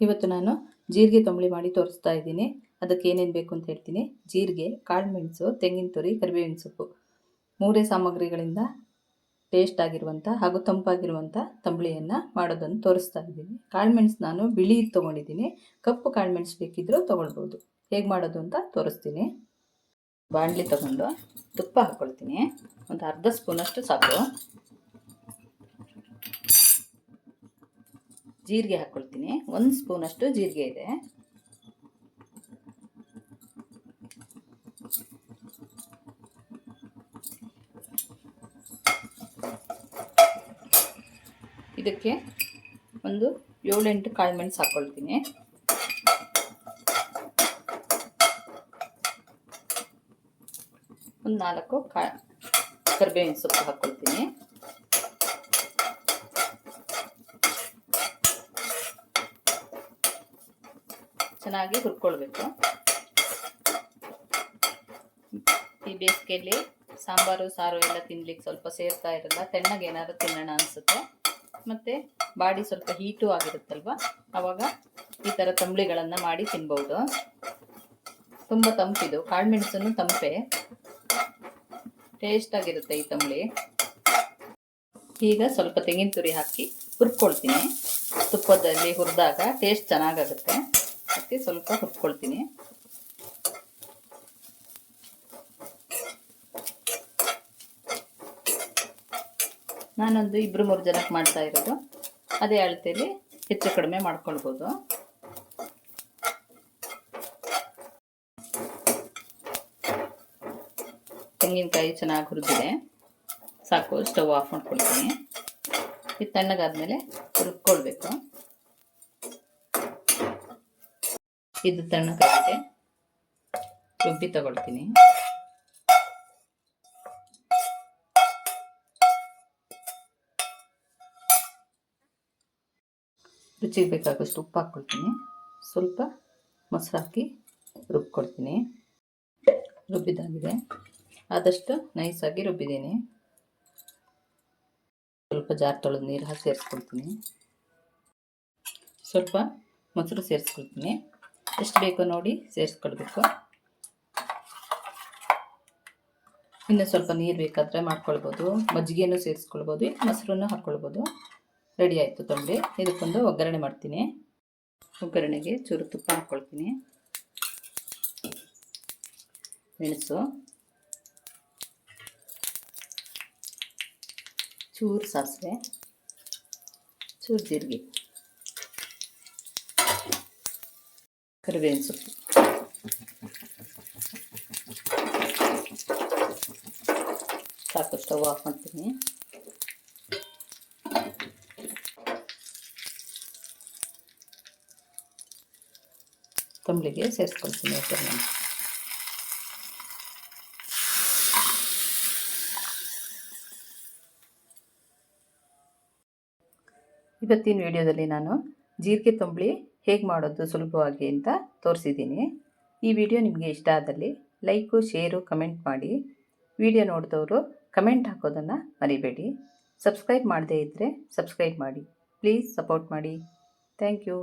ಇವತ್ತು ನಾನು ಜೀರಿಗೆ ತಂಬುಳಿ ಮಾಡಿ ತೋರಿಸ್ತಾ ಇದ್ದೀನಿ. ಅದಕ್ಕೆ ಏನೇನು ಬೇಕು ಅಂತ ಹೇಳ್ತೀನಿ. ಜೀರಿಗೆ, ಕಾಳುಮೆಣಸು, ತೆಂಗಿನ ತುರಿ, ಕರಿಬೇವಿನ ಸೊಪ್ಪು, ಮೂರೇ ಸಾಮಗ್ರಿಗಳಿಂದ ಟೇಸ್ಟ್ ಆಗಿರುವಂಥ ಹಾಗೂ ತಂಪಾಗಿರುವಂಥ ತಂಬುಳಿಯನ್ನು ಮಾಡೋದನ್ನು ತೋರಿಸ್ತಾ ಇದ್ದೀನಿ. ಕಾಳುಮೆಣಸು ನಾನು ಬಿಳಿ ತೊಗೊಂಡಿದ್ದೀನಿ. ಕಪ್ಪು ಕಾಳುಮೆಣಸು ಬೇಕಿದ್ದರೂ ತೊಗೊಳ್ಬೋದು. ಹೇಗೆ ಮಾಡೋದು ಅಂತ ತೋರಿಸ್ತೀನಿ. ಬಾಣಲಿ ತಗೊಂಡು ತುಪ್ಪ ಹಾಕ್ಕೊಳ್ತೀನಿ. ಒಂದು ಅರ್ಧ ಸ್ಪೂನಷ್ಟು ಸಾಕು. ಜೀರಿಗೆ ಹಾಕ್ಕೊಳ್ತೀನಿ. 1 ಸ್ಪೂನಷ್ಟು ಜೀರಿಗೆ ಇದೆ. ಇದಕ್ಕೆ ಒಂದು 7-8 ಕಾಳುಮೆಣಸು ಹಾಕ್ಕೊಳ್ತೀನಿ. ಒಂದು 4 ಕರಿಬೇವಿನ ಸೊಪ್ಪು ಹಾಕ್ಕೊಳ್ತೀನಿ. ಚೆನ್ನಾಗಿ ಹುರ್ಕೊಳ್ಬೇಕು. ಈ ಬೇಸಿಗೆಯಲ್ಲಿ ಸಾಂಬಾರು ಸಾರು ಎಲ್ಲ ತಿನ್ಲಿಕ್ಕೆ ಸ್ವಲ್ಪ ಸೇರ್ತಾ ಇರಲ್ಲ. ತೆಣ್ಣಗೆ ಏನಾದ್ರು ತಿನ್ನೋಣ ಅನಿಸುತ್ತೆ. ಮತ್ತು ಬಾಡಿ ಸ್ವಲ್ಪ ಹೀಟು ಆಗಿರುತ್ತಲ್ವ, ಆವಾಗ ಈ ಥರ ತಂಬುಳಿಗಳನ್ನು ಮಾಡಿ ತಿನ್ಬೋದು. ತುಂಬ ತಂಪಿದು. ಕಾಳುಮೆಣಸನ್ನು ತಂಪೆ, ಟೇಸ್ಟಾಗಿರುತ್ತೆ ಈ ತಂಬುಳಿ. ಈಗ ಸ್ವಲ್ಪ ತೆಂಗಿನ ತುರಿ ಹಾಕಿ ಹುರ್ಕೊಳ್ತೀನಿ. ತುಪ್ಪದಲ್ಲಿ ಹುರಿದಾಗ ಟೇಸ್ಟ್ ಚೆನ್ನಾಗಾಗುತ್ತೆ. ಅದಕ್ಕೆ ಸ್ವಲ್ಪ ಹುರ್ಕೊಳ್ತೀನಿ. ನಾನೊಂದು 2-3 ಜನಕ್ಕೆ ಮಾಡ್ತಾ ಇರೋದು. ಅದೇ ಅಳತೆಯಲ್ಲಿ ಹೆಚ್ಚು ಕಡಿಮೆ ಮಾಡ್ಕೊಳ್ಬೋದು. ತೆಂಗಿನಕಾಯಿ ಚೆನ್ನಾಗಿ ಹುರಿದಿದೆ, ಸಾಕು. ಸ್ಟವ್ ಆಫ್ ಮಾಡ್ಕೊಳ್ತೀನಿ. ಇದು ತಣ್ಣಗಾದ್ಮೇಲೆ ಹುರ್ಕೊಳ್ಬೇಕು. ಇದು ತಣ್ಣಗಾಗಿದೆ, ರುಬ್ಬಿ ತಗೊಳ್ತೀನಿ. ರುಚಿಗೆ ಬೇಕಾದಷ್ಟು ಉಪ್ಪು ಹಾಕ್ಕೊಳ್ತೀನಿ. ಸ್ವಲ್ಪ ಮೊಸರು ಹಾಕಿ ರುಬ್ಕೊಳ್ತೀನಿ. ರುಬ್ಬಿದಾಗಿದೆ. ಆದಷ್ಟು ನೈಸಾಗಿ ರುಬ್ಬಿದ್ದೀನಿ. ಸ್ವಲ್ಪ ಜಾರ್ ತೊಳೆದು ನೀರು ಹಾಕಿ ಸೇರಿಸ್ಕೊಳ್ತೀನಿ. ಸ್ವಲ್ಪ ಮೊಸರು ಸೇರಿಸ್ಕೊಳ್ತೀನಿ. ಎಷ್ಟು ಬೇಕೋ ನೋಡಿ ಸೇರಿಸ್ಕೊಳ್ಬೇಕು. ಇನ್ನು ಸ್ವಲ್ಪ ನೀರು ಬೇಕಾದರೆ ಮಾಡ್ಕೊಳ್ಬೋದು. ಮಜ್ಜಿಗೆನೂ ಸೇರಿಸ್ಕೊಳ್ಬೋದು, ಮೊಸರನ್ನು ಹಾಕ್ಕೊಳ್ಬೋದು. ರೆಡಿ ಆಯಿತು ತಂಬುಳಿ. ಇದಕ್ಕೊಂದು ಒಗ್ಗರಣೆ ಮಾಡ್ತೀನಿ. ಒಗ್ಗರಣೆಗೆ ಚೂರು ತುಪ್ಪ ಹಾಕ್ಕೊಳ್ತೀನಿ. ಮೆಣಸು, ಚೂರು ಸಾಸಿವೆ, ಚೂರು ಜೀರಿಗೆ, ಕರಿಬೇವಿನ ಸೊಪ್ಪು, ಸಾಕು. ಸ್ಟವ್ ಆಫ್ ಮಾಡ್ತೀನಿ. ತಂಬುಳಿಗೆ ಸೇರಿಸ್ಕೊಳ್ತೀನಿ ಒಗ್ಗರಣೆ. ಇವತ್ತಿನ ವಿಡಿಯೋದಲ್ಲಿ ನಾನು ಜೀರಿಗೆ ತಂಬುಳಿ ಹೇಗೆ ಮಾಡೋದು ಸುಲಭವಾಗಿ ಅಂತ ತೋರಿಸಿದ್ದೀನಿ. ಈ ವಿಡಿಯೋ ನಿಮಗೆ ಇಷ್ಟ ಆದಲ್ಲಿ ಲೈಕು, ಶೇರು, ಕಮೆಂಟ್ ಮಾಡಿ. ವಿಡಿಯೋ ನೋಡಿದವರು ಕಮೆಂಟ್ ಹಾಕೋದನ್ನು ಮರಿಬೇಡಿ. ಸಬ್ಸ್ಕ್ರೈಬ್ ಮಾಡದೇ ಇದ್ದರೆ ಸಬ್ಸ್ಕ್ರೈಬ್ ಮಾಡಿ. ಪ್ಲೀಸ್ ಸಪೋರ್ಟ್ ಮಾಡಿ. Thank you.